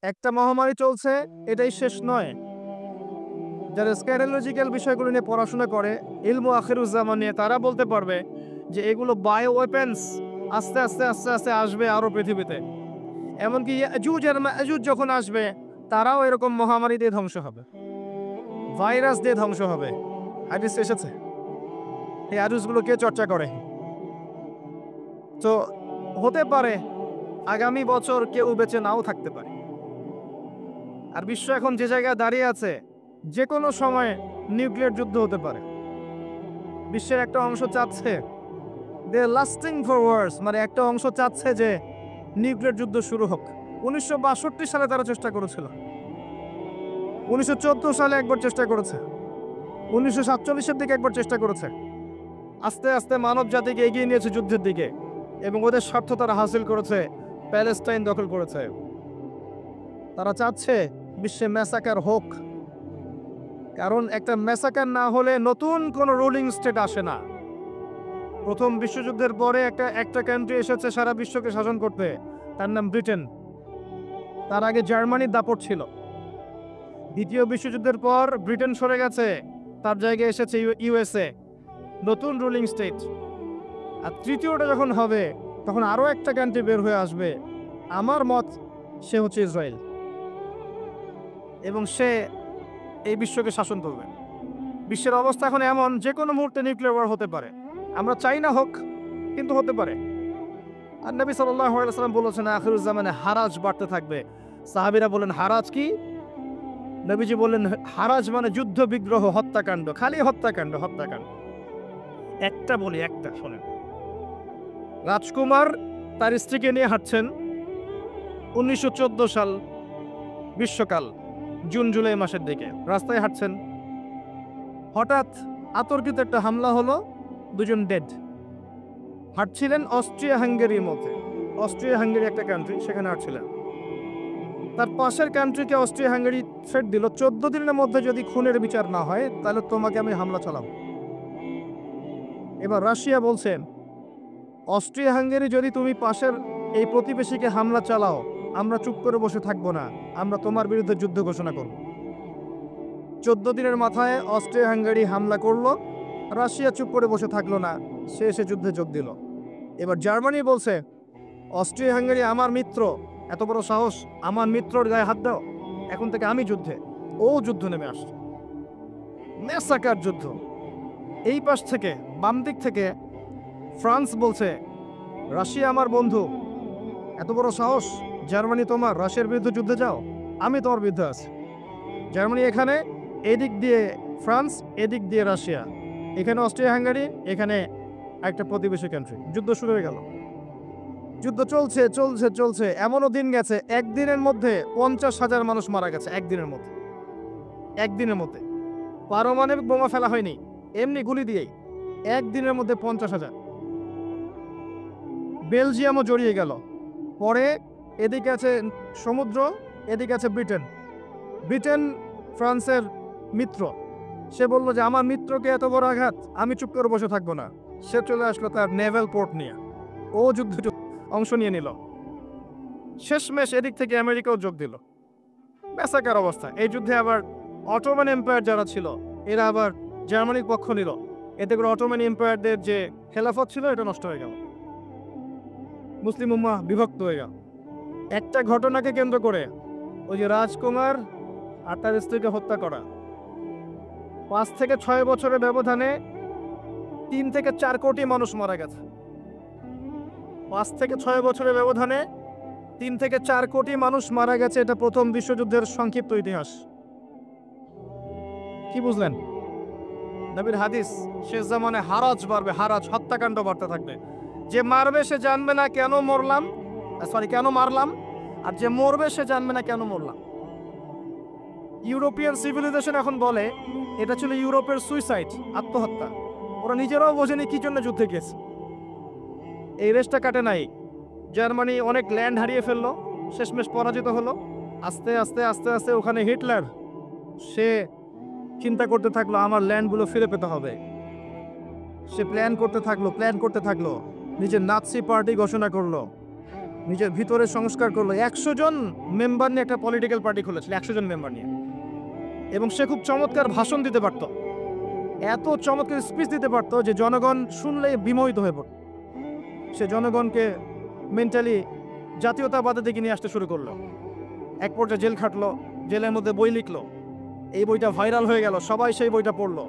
একটা মহামারী চলছে, এটাই শেষ নয়। যারা স্ক্যারোলজিক্যাল বিষয়গুলো নিয়ে পড়াশোনা করে, ইলমু আখিরুজ্জামান নিয়ে, তারা বলতে পারবে যে এগুলো বায়ো ওয়েপেন্স আস্তে আস্তে আস্তে আস্তে আসবে আরো পৃথিবীতে। এমনকি ইয়াজুজ আর মাজুজ যখন আসবে, তারাও এরকম মহামারী দিয়ে ধ্বংস হবে, ভাইরাস দিয়ে ধ্বংস হবে। হাদিস এসেছে। এই হাদিসগুলো কে চর্চা করে? তো হতে পারে আগামী বছর কেউ বেঁচে নাও থাকতে পারে। আর বিশ্ব এখন যে জায়গায় দাঁড়িয়ে আছে, যে কোনো সময় নিউক্লিয়ার যুদ্ধ হতে পারে। বিশ্বের একটা অংশ চাচ্ছে, দে লাস্টিং ফর ওয়ার্স, মানে একটা অংশ চাচ্ছে যে নিউক্লিয়ার যুদ্ধ শুরু হোক। 1962 সালে তারা চেষ্টা করেছিল, 1914 সালে একবার চেষ্টা করেছে, 1947-এর দিকে একবার চেষ্টা করেছে। আস্তে আস্তে মানব জাতিকে এগিয়ে নিয়েছে যুদ্ধের দিকে, এবং ওদের স্বার্থ তারা হাসিল করেছে, প্যালেস্টাইন দখল করেছে। তারা চাচ্ছে বিশ্বে ম্যাসাকার হোক, কারণ একটা ম্যাসাকার না হলে নতুন কোনো রুলিং স্টেট আসে না। প্রথম বিশ্বযুদ্ধের পরে একটা কান্ট্রি এসেছে সারা বিশ্বকে শাসন করতে, তার নাম ব্রিটেন। তার আগে জার্মানির দাপট ছিল। দ্বিতীয় বিশ্বযুদ্ধের পর ব্রিটেন সরে গেছে, তার জায়গায় এসেছে ইউএসএ, নতুন রুলিং স্টেট। আর তৃতীয়টা যখন হবে, তখন আরও একটা কান্ট্রি বের হয়ে আসবে। আমার মত, সে হচ্ছে ইসরায়েল, এবং সে এই বিশ্বকে শাসন করবে। বিশ্বের অবস্থা এখন এমন, যে কোনো মুহূর্তে নিউক্লিয়ার ওয়ার হতে পারে। আমরা চাই না হোক, কিন্তু হতে পারে। আর নবী সাল্লাল্লাহু আলাইহি ওয়াসাল্লাম বলেছেন আখিরুজ জামানে হারাজ বাড়তে থাকবে। সাহাবীরা বলেন হারাজ কি? নবীজি বললেন হারাজ মানে যুদ্ধ বিগ্রহ, হত্যাকাণ্ড, খালি হত্যাকাণ্ড হত্যাকাণ্ড। একটা বলি, একটা শোনেন। রাজকুমার তার স্ত্রীকে নিয়ে হাঁটছেন, 1914 সাল গ্রীষ্মকাল, জুন জুলাই মাসের দিকে রাস্তায় হাঁটছেন। হঠাৎ আতর্কিত একটা হামলা হলো, দুজন ডেড। হাঁটছিলেন অস্ট্রিয়া হাঙ্গেরির মধ্যে। অস্ট্রিয়া হাঙ্গেরি একটা কান্ট্রি, সেখানে হাঁটছিলেন। তার পাশের কান্ট্রিকে অস্ট্রিয়া হাঙ্গেরি থ্রেট দিল, 14 দিনের মধ্যে যদি খুনের বিচার না হয়, তাহলে তোমাকে আমি হামলা চালাবো। এবার রাশিয়া বলছে, অস্ট্রিয়া হাঙ্গেরি যদি তুমি পাশের এই প্রতিবেশীকে হামলা চালাও, আমরা চুপ করে বসে থাকবো না, আমরা তোমার বিরুদ্ধে যুদ্ধ ঘোষণা করব। 14 দিনের মাথায় অস্ট্রিয়া হাঙ্গেরি হামলা করলো, রাশিয়া চুপ করে বসে থাকলো না, সে এসে যুদ্ধে যোগ দিল। এবার জার্মানি বলছে, অস্ট্রিয়া হাঙ্গেরি আমার মিত্র, এত বড় সাহস, আমার মিত্রর গায়ে হাত দাও, এখন থেকে আমি যুদ্ধে। ও যুদ্ধ নেমে আসছে, মেসাকার যুদ্ধ। এই পাশ থেকে, বাম দিক থেকে ফ্রান্স বলছে, রাশিয়া আমার বন্ধু, এত বড় সাহস, জার্মানি তোমার, রাশিয়ার বিরুদ্ধে যুদ্ধে যাও, আমি তোমার বিরুদ্ধে আছি। জার্মানি এখানে, এদিক দিয়ে ফ্রান্স, এদিক দিয়ে রাশিয়া, এখানে অস্ট্রিয়া হাঙ্গেরি, এখানে একটা প্রতিবেশী কান্ট্রি। যুদ্ধ শুরু হয়ে গেল। যুদ্ধ চলছে চলছে চলছে, এমনও দিন গেছে একদিনের মধ্যে 50,000 মানুষ মারা গেছে। একদিনের মধ্যে পারমাণবিক বোমা ফেলা হয়নি, এমনি গুলি দিয়েই একদিনের মধ্যে 50,000। বেলজিয়ামও জড়িয়ে গেল। পরে এদিকে আছে সমুদ্র, এদিকে আছে ব্রিটেন। ব্রিটেন ফ্রান্সের মিত্র, সে বলল যে আমার মিত্রকে এত বড় আঘাত, আমি চুপ করে বসে থাকবো না। সে চলে আসলো তার নেভাল পোর্ট নিয়ে, ও যুদ্ধে অংশ নিয়ে নিল। শেষমেশ এদিক থেকে আমেরিকাও যোগ দিল। ম্যাসাকার অবস্থা। এই যুদ্ধে আবার অটোমান এম্পায়ার যারা ছিল, এরা আবার জার্মানির পক্ষ নিল। এতে করে অটোমান এম্পায়ারদের যে খেলাফত ছিল, এটা নষ্ট হয়ে গেল, মুসলিম উম্মাহ বিভক্ত হয়ে গেল। একটা ঘটনাকে কেন্দ্র করে, ওই যে রাজকুমার আর তার স্ত্রীকে হত্যা করা, 5 থেকে 6 বছরের ব্যবধানে 3 থেকে 4 কোটি মানুষ মারা গেছে। 5 থেকে 6 বছরের ব্যবধানে 3 থেকে 4 কোটি মানুষ মারা গেছে। এটা প্রথম বিশ্বযুদ্ধের সংক্ষিপ্ত ইতিহাস। কি বুঝলেন? নবীর হাদিস, শেষ জামানে হারাজ বাড়বে, হারাজ, হত্যাকাণ্ড বাড়তে থাকবে। যে মারবে সে জানবে না কেন মারলাম, আর যে মরবে সে জানবে না কেন মরলাম। ইউরোপিয়ান সিভিলাইজেশন এখন বলে এটা ছিল ইউরোপের সুইসাইড, আত্মহত্যা। ওরা নিজেরাও বোঝেনি কি জন্য যুদ্ধে গেছে। এই রেসটা কাটে নাই। জার্মানি অনেক ল্যান্ড হারিয়ে ফেললো, শেষমেশ পরাজিত হলো। আস্তে আস্তে আস্তে আস্তে ওখানে হিটলার, সে চিন্তা করতে থাকলো আমার ল্যান্ডগুলো ফিরে পেতে হবে। সে প্ল্যান করতে থাকলো, নিজের নাৎসি পার্টি ঘোষণা করলো। নিজের ভিতরে সংস্কার করলো। 100 জন মেম্বার নিয়ে একটা পলিটিক্যাল পার্টি খুলেছিল, 100 জন মেম্বার নিয়ে। এবং সে খুব চমৎকার ভাষণ দিতে পারত, এত চমৎকার স্পিচ দিতে পারত যে জনগণ শুনলেই বিমোহিত হয়ে পড়ত। সে জনগণকে মেন্টালি জাতীয়তাবাদের দিকে নিয়ে আসতে শুরু করলো। এক পর্যায়ে জেল খাটলো, জেলের মধ্যে বই লিখলো, এই বইটা ভাইরাল হয়ে গেল, সবাই সেই বইটা পড়লো।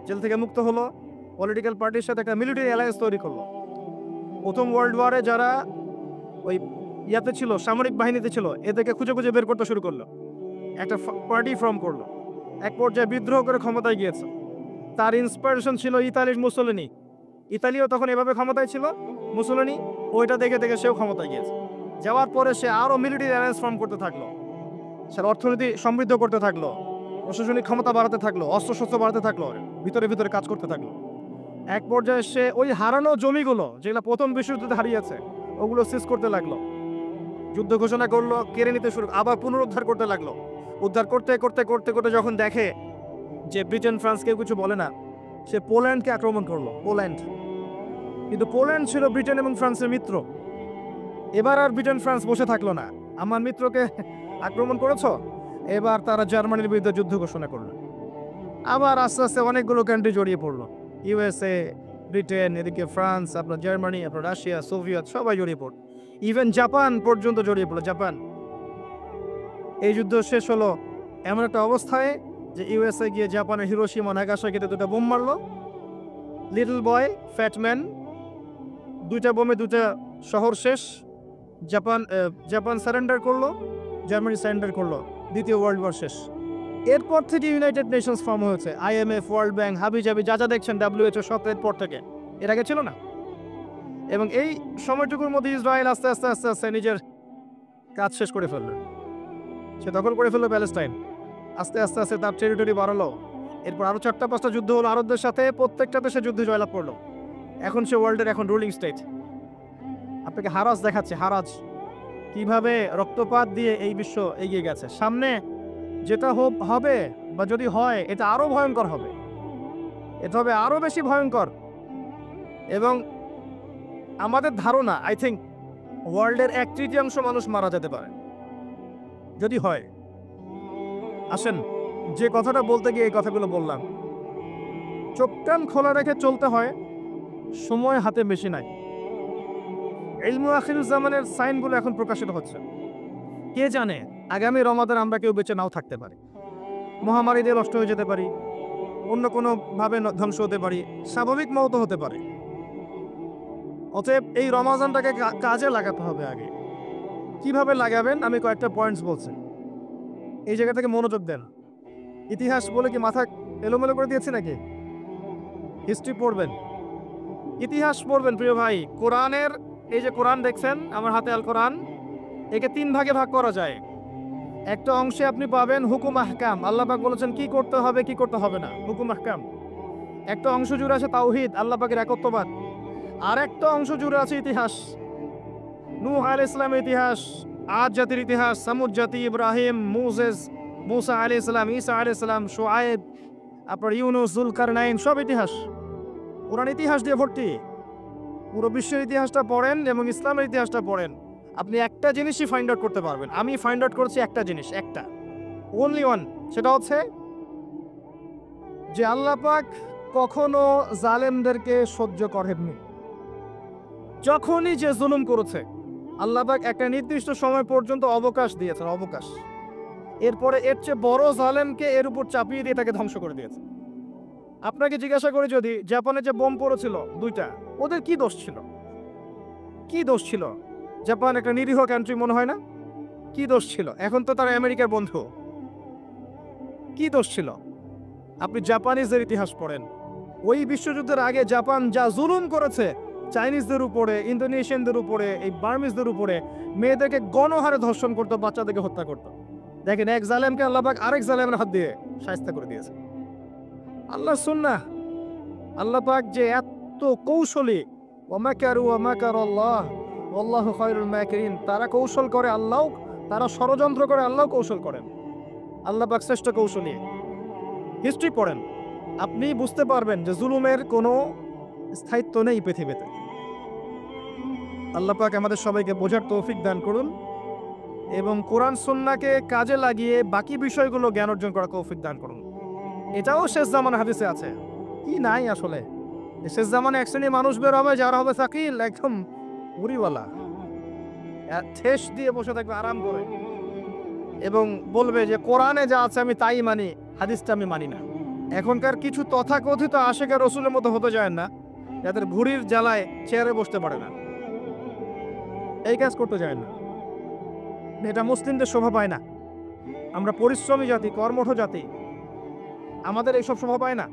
জেল থেকে মুক্ত হলো, পলিটিক্যাল পার্টির সাথে একটা মিলিটারি অ্যালায়েন্স তৈরি করলো। প্রথম ওয়ার্ল্ড ওয়ারে যারা ওই ইয়াতে ছিল, সামরিক বাহিনীতে ছিল, এদেরকে খুঁজে খুঁজে বের করতে শুরু করলো, একটা পার্টি ফর্ম করলো। এক পর্যায়ে বিদ্রোহ করে ক্ষমতায় গিয়েছে। তার ইন্সপিরেশন ছিল ইতালির মুসোলিনি। ইতালিও তখন এভাবে ক্ষমতায় ছিল, মুসোলিনি ওইটা দেখে দেখে সেও ক্ষমতায় গিয়েছে। যাওয়ার পরে সে আরও মিলিটারি অ্যালায়েন্স ফর্ম করতে থাকলো, সে অর্থনীতি সমৃদ্ধ করতে থাকলো, প্রশাসনিক ক্ষমতা বাড়াতে থাকলো, অস্ত্রশস্ত্র বাড়াতে থাকলো, ভিতরে ভিতরে কাজ করতে থাকলো। এক পর্যায়ে সে ওই হারানো জমিগুলো যেগুলো প্রথম বিশ্বযুদ্ধে হারিয়েছে ওগুলো সিজ করতে লাগলো, যুদ্ধ ঘোষণা করলো, কেড়ে নিতে শুরু, আবার পুনরুদ্ধার করতে লাগলো। উদ্ধার করতে করতে করতে করতে যখন দেখে যে ব্রিটেন ফ্রান্স কেউ কিছু বলে না, সে পোল্যান্ডকে আক্রমণ করলো। পোল্যান্ড, কিন্তু পোল্যান্ড ছিল ব্রিটেন এবং ফ্রান্সের মিত্র। এবার আর ব্রিটেন ফ্রান্স বসে থাকলো না, আমার মিত্রকে আক্রমণ করেছো, এবার তারা জার্মানির বিরুদ্ধে যুদ্ধ ঘোষণা করলো। আবার আস্তে আস্তে অনেকগুলো কান্ট্রি জড়িয়ে পড়লো, ইউএসএ, ব্রিটেন, এদিকে ফ্রান্স, আপনার জার্মানি, আপনার রাশিয়া, সোভিয়েত, সবাই জড়িয়ে পড়ল। ইভেন জাপান পর্যন্ত জড়িয়ে পড়লো। জাপান, এই যুদ্ধ শেষ হলো এমন একটা অবস্থায় যে ইউএসএ গিয়ে জাপানের হিরোশিমা নাগাসাকিতে দুটো বোম মারলো। লিটল বয়, ফ্যাট ম্যান, দুইটা বোমে দুটা শহর শেষ। জাপান সারেন্ডার করলো, জার্মানি সারেন্ডার করলো, দ্বিতীয় ওয়ার্ল্ড ওয়ার শেষ। এরপর থেকে ইউনাইটেড নেশনস ফর্ম হয়েছে, IMF, ওয়ার্ল্ড ব্যাংক, হাবিজাবি যা যা দেখছেন, WHO, সব এরপর থেকে, এর আগে ছিল না। এবং এই সময়টুকুর মধ্যে ইসরায়েল আস্তে আস্তে আস্তে আস্তে নিজের কাজ শেষ করে ফেললো, সে দখল করে ফেললো প্যালেস্টাইন। আস্তে আস্তে আস্তে তার টেরিটরি বাড়ালো। এরপর আরও 4-5টা যুদ্ধ হলো আরবদের সাথে, প্রত্যেকটাতে সে যুদ্ধে জয়লাভ করলো। এখন সে ওয়ার্ল্ডের রুলিং স্টেট। আপনাকে হারাজ দেখাচ্ছে, হারাজ কিভাবে রক্তপাত দিয়ে এই বিশ্ব এগিয়ে গেছে। সামনে যেটা হবে বা যদি হয়, এটা আরো ভয়ঙ্কর হবে, এটা হবে আরো বেশি ভয়ঙ্কর। এবং আমাদের ধারণা, আই থিঙ্ক ওয়ার্ল্ডের 1/3 মানুষ মারা যেতে পারে যদি হয়। আসেন, যে কথাটা বলতে গিয়ে এই কথাগুলো বললাম, চোখ কান খোলা রেখে চলতে হয়, সময় হাতে বেশি নাই। ইলমে আখিরুজ্জামানের সাইনগুলো এখন প্রকাশিত হচ্ছে। কে জানে আগামী রমাদান আমরা কেউ বেঁচে নাও থাকতে পারি, মহামারী দিয়ে নষ্ট হয়ে যেতে পারি, অন্য কোনো ভাবে ধ্বংস হতে পারি, স্বাভাবিক মওত হতে পারে। অতএব এই রমাদানটাকে কাজে লাগাতে হবে। আগে কিভাবে লাগাবেন আমি কয়েকটা পয়েন্টস বলছি, এই জায়গা থেকে মনোযোগ দেন। ইতিহাস বলে কি মাথা এলোমেলো করে দিয়েছে নাকি? হিস্ট্রি পড়বেন, ইতিহাস পড়বেন প্রিয় ভাই। কোরআনের, এই যে কোরআন দেখছেন আমার হাতে, আল কোরআন, একে 3 ভাগে ভাগ করা যায়। একটা অংশে আপনি পাবেন হুকুম আহকাম, আল্লাহ পাক বলেছেন কি করতে হবে কি করতে হবে না, হুকুম আহকাম। একটা অংশ জুড়ে আছে তাওহীদ, আল্লাহ পাকের একত্ববাদ। আর একটা অংশ জুড়ে আছে ইতিহাস, নূহ আলাইহিস সালামের ইতিহাস, আদ জাতির ইতিহাস, সামুদ জাতি, ইব্রাহিম, মুসা আলাইহিস সালাম, ঈসা আলাইহিস সালাম, শুআয়ব, আপনার ইউনুস, যুলকারনাইন, সব ইতিহাস। কোরআন ইতিহাস দিয়ে ভর্তি। পুরো বিশ্বের ইতিহাসটা পড়েন এবং ইসলামের ইতিহাসটা পড়েন, আপনি একটা জিনিসই ফাইন্ড আউট করতে পারবেন। আমি ফাইন্ড আউট করছি একটা জিনিস, একটা, ওনলি ওয়ান। সেটা হচ্ছে যে আল্লাহ পাক কখনো জালেমদেরকে সহ্য করেননি। যখনই যে জুলুম করেছে, আল্লাহ পাক একটা নির্দিষ্ট সময় পর্যন্ত অবকাশ দিয়েছেন, অবকাশ। এরপরে এর চেয়ে বড় জালেমকে এর উপর চাপিয়ে দিয়ে তাকে ধ্বংস করে দিয়েছে। আপনাকে জিজ্ঞাসা করি, যদি জাপানে যে বোম পড়েছিল 2টা, ওদের কি দোষ ছিল? কি দোষ ছিল? জাপান একটা নিরীহ কান্ট্রি মনে হয় না? কি দোষ ছিল? এখন তো তারা আমেরিকার বন্ধু। কি দোষ ছিল? আপনি জাপানিজদের ইতিহাস পড়েন, ওই বিশ্বযুদ্ধের আগে জাপান যা জুলুম করেছে চাইনিজদের উপরে, ইন্দোনেশিয়ানদের উপরে, এই বার্মিজদের উপরে, মেয়েদেরকে গণহারে ধর্ষণ করতো, বাচ্চাদেরকে হত্যা করতো। দেখেন, এক জালেমকে আল্লাহ পাক আরেক জালেমের হাত দিয়ে শায়েস্তা করে দিয়েছে। আল্লাহ সুন্নাহ, আল্লাহ পাক যে এত কৌশলী, ওয়ামাকারু ওয়ামাকারাল্লাহ ওয়াল্লাহু খায়রুল মাকিরিন, তারা কৌশল করে, আল্লাহ, তারা ষড়যন্ত্র করে, আল্লাহ কৌশল করেন। আল্লাহ পাক শ্রেষ্ঠ কৌশলী। হিস্ট্রি পড়েন, আপনি বুঝতে পারবেন যে জুলুমের কোনো স্থায়িত্ব নেই পৃথিবীতে। আল্লাহ পাক আমাদের সবাইকে বোঝার তৌফিক দান করুন এবং কোরআন সুন্নাহকে কাজে লাগিয়ে বাকি বিষয়গুলো জ্ঞান অর্জন করার তৌফিক দান করুন। এটাও শেষ জামানা হাদিসে আছে, কি নাই আসলে। শেষ জামানে এক শ্রেণীর মানুষ বের হবে যারা হবে সাকিল, একদম উড়িওয়ালা, ঠেস দিয়ে বসে থাকবে আরাম করে এবং বলবে যে কোরআনে যা আছে আমি তাই মানি, হাদিসটা আমি মানি না। এখনকার কিছু তথাকথিত আশেখা রসুলের মতো হতে যায় না, যাদের ভুঁড়ির জ্বালায় চেয়ারে বসতে পারে না, এই কাজ করতে যায় না। এটা মুসলিমদের শোভা পায় না। আমরা পরিশ্রমী জাতি, কর্মঠ জাতি, আমাদের এইসব শোভা পায় না।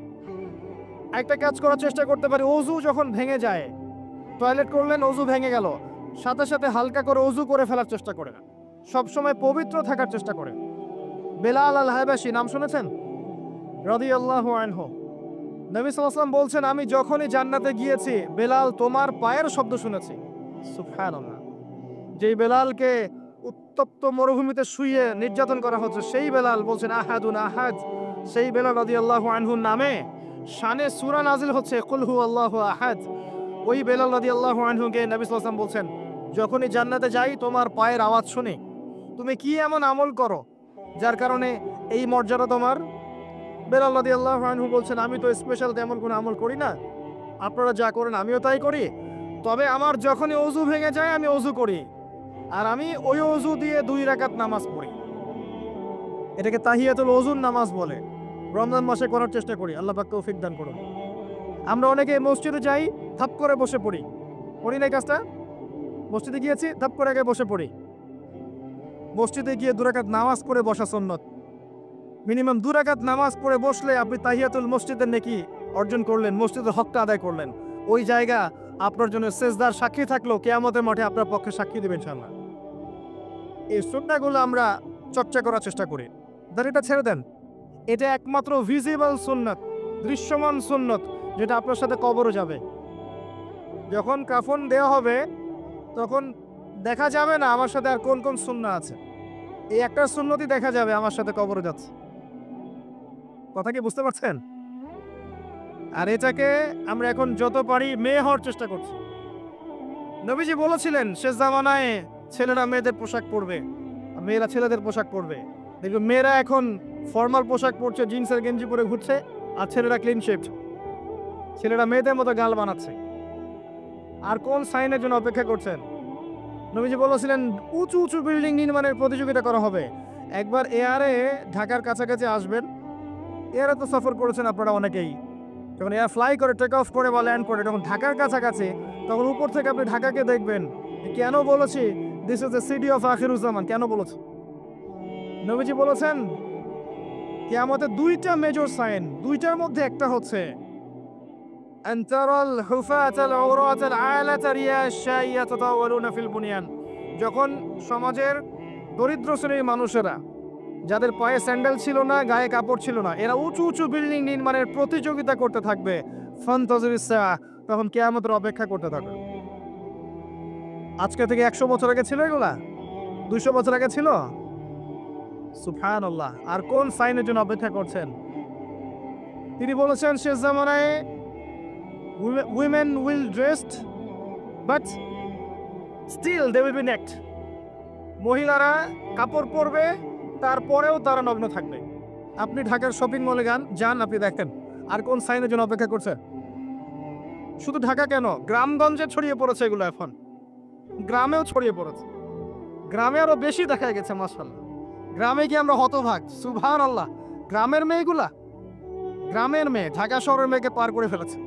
একটা কাজ করার চেষ্টা করতে পারি, অজু যখন ভেঙে যায়, টয়লেট করলেন অজু ভেঙে গেল, সাথে সাথে হালকা করে অজু করে ফেলার চেষ্টা করে না, সবসময় পবিত্র থাকার চেষ্টা করে। বেলাল আল হাবাশী নাম শুনেছেন? রাদিয়াল্লাহু আনহু। নবী সাল্লাল্লাহু আলাইহি ওয়াসাল্লাম বলছেন, আমি যখনই জান্নাতে গিয়েছি বেলাল তোমার পায়ের শব্দ শুনেছি। সুবহানাল্লাহ। যেই বেলালকে উত্তপ্ত মরুভূমিতে শুইয়ে নির্যাতন করা হচ্ছে, সেই বেলাল বলছেন আহাদুন আহাদ, সেই বেলাল রাদিয়াল্লাহু আনহুর নামে শানে সূরা নাজিল হচ্ছে কুল হুয়াল্লাহু আহাদ। ওই বেলাল রাদিয়াল্লাহু আনহুকে নবী সাল্লাল্লাহু আলাইহি ওয়াসাল্লাম বলছেন, যখনই জান্নাতে যাই তোমার পায়ের আওয়াজ শুনি, তুমি কি এমন আমল করো যার কারণে এই মর্যাদা তোমার? বেলাল রাদিয়াল্লাহু আনহু বলছেন, আমি তো স্পেশাল তেমন কোনো আমল করি না, আপনারা যা করেন আমিও তাই করি, তবে আমার যখনই ওযু ভেঙে যায় আমি ওযু করি, আর আমি ওই ওযু দিয়ে 2 রাকাত নামাজ পড়ি। এটাকে তাহিয়াতুল ওযুর নামাজ বলে। রমজান মাসে করার চেষ্টা করি, আল্লাহ পাক তৌফিক দান করুন। আমরা অনেকে মসজিদে যাই, থাপ করে বসে পড়ি, করি না এই কাজটা? মসজিদে গিয়েছি, থাপ করে আগে বসে পড়ি। মসজিদে গিয়ে 2 রাকাত নামাজ পড়ে বসা সুন্নত। মিনিমাম 2 রাকাত নামাজ পড়ে বসলে আপনি তাহিয়াতুল মসজিদের নেকি অর্জন করলেন, মসজিদের হকটা আদায় করলেন। ওই জায়গা আপনার জন্য সেজদার সাক্ষী থাকলো, কিয়ামতের মাঠে আপনার পক্ষে সাক্ষী দেবেন ইনশাআল্লাহ। এই সুন্নাহগুলো আমরা চর্চা করার চেষ্টা করি। দাড়িটা ছেড়ে দেন, এটা একমাত্র ভিজিবল সুন্নাত, দৃশ্যমান সুন্নাত, যেটা আপনার সাথে কবরে যাবে। যখন কাফন দেওয়া হবে তখন দেখা যাবে না আমার সাথে আর কোন কোন সুন্নাহ আছে, এই একটা সুন্নতই দেখা যাবে আমার সাথে কবরে যাচ্ছে। কথা কি বুঝতে পারছেন? আর এটাকে আমরা এখন যত পারি মেয়ে হওয়ার চেষ্টা করছি। নবীজি বলেছিলেন শেষ জামানায় ছেলেরা মেয়েদের পোশাক পরবে, মেয়েরা ছেলেদের পোশাক পরবে। দেখবেন মেয়েরা এখন ফর্মাল পোশাক পরছে, জিন্সের গেঞ্জি পরে ঘুরছে, আর ছেলেরা ক্লিন শেভড। ছেলেরা মেয়েদের মতো গাল বানাচ্ছে। আর কোন সাইনের জন্য অপেক্ষা করছেন? নবীজি বলেছিলেন উঁচু উঁচু বিল্ডিং নির্মাণের প্রতিযোগিতা করা হবে। একবার এয়ারে ঢাকার কাছাকাছি আসবেন, এয়ারে তো সফর করেছেন আপনারা অনেকেই, যখন এয়ার ফ্লাই করে টেক অফ করে বা ল্যান্ড করে যখন ঢাকার কাছাকাছি, তখন উপর থেকে আপনি ঢাকাকে দেখবেন। কেন বলেছি this is the city of Akhiruzzaman? কেন বলেছি? নবীজি বলেছেন কিয়ামতের 2টা মেজর সাইন, 2টার মধ্যে একটা হচ্ছে আনতারাল হুফাতাল আওরাতাল আলাতা রিয়াশাইয়া তাতাওয়ালুনা ফিল বুনিয়ান। যখন সমাজের দরিদ্র শ্রেণীর মানুষেরা, যাদের পায়ে স্যান্ডেল ছিল না, গায়ে কাপড় ছিল না, এরা উঁচু উঁচু বিল্ডিং নির্মাণের প্রতিযোগিতা করতে থাকবে, ফান্তাজিরিস সাআ, তখন কিয়ামতের অপেক্ষা করতে থাকবে। আজকে থেকে 100 বছর আগে ছিল এগুলা? 200 বছর আগে ছিল? সুবহানাল্লাহ। আর কোন সাইনের জন্য অপেক্ষা করছেন? তিনি বলেছেন শেষ জামানায় women will dressed but still they will be naked. মহিলারা কাপড় পরবে, তারপরেও তারা নগ্ন থাকবে। আপনি ঢাকার শপিং মলে যান, আপনি দেখেন আর কোন সাইনের জন্য অপেক্ষা করছে? শুধু ঢাকা কেন, গ্রামগঞ্জে ছড়িয়ে পড়েছে এগুলো, এখন গ্রামেও ছড়িয়ে পড়েছে। গ্রামে আরো বেশি দেখা গেছে মাশাআল্লাহ। গ্রামে কি আমরা হতভাগ, সুবহানাল্লাহ। গ্রামের মেয়েগুলা, গ্রামের মেয়ে ঢাকা শহরের মেয়েকে পার করে ফেলেছে।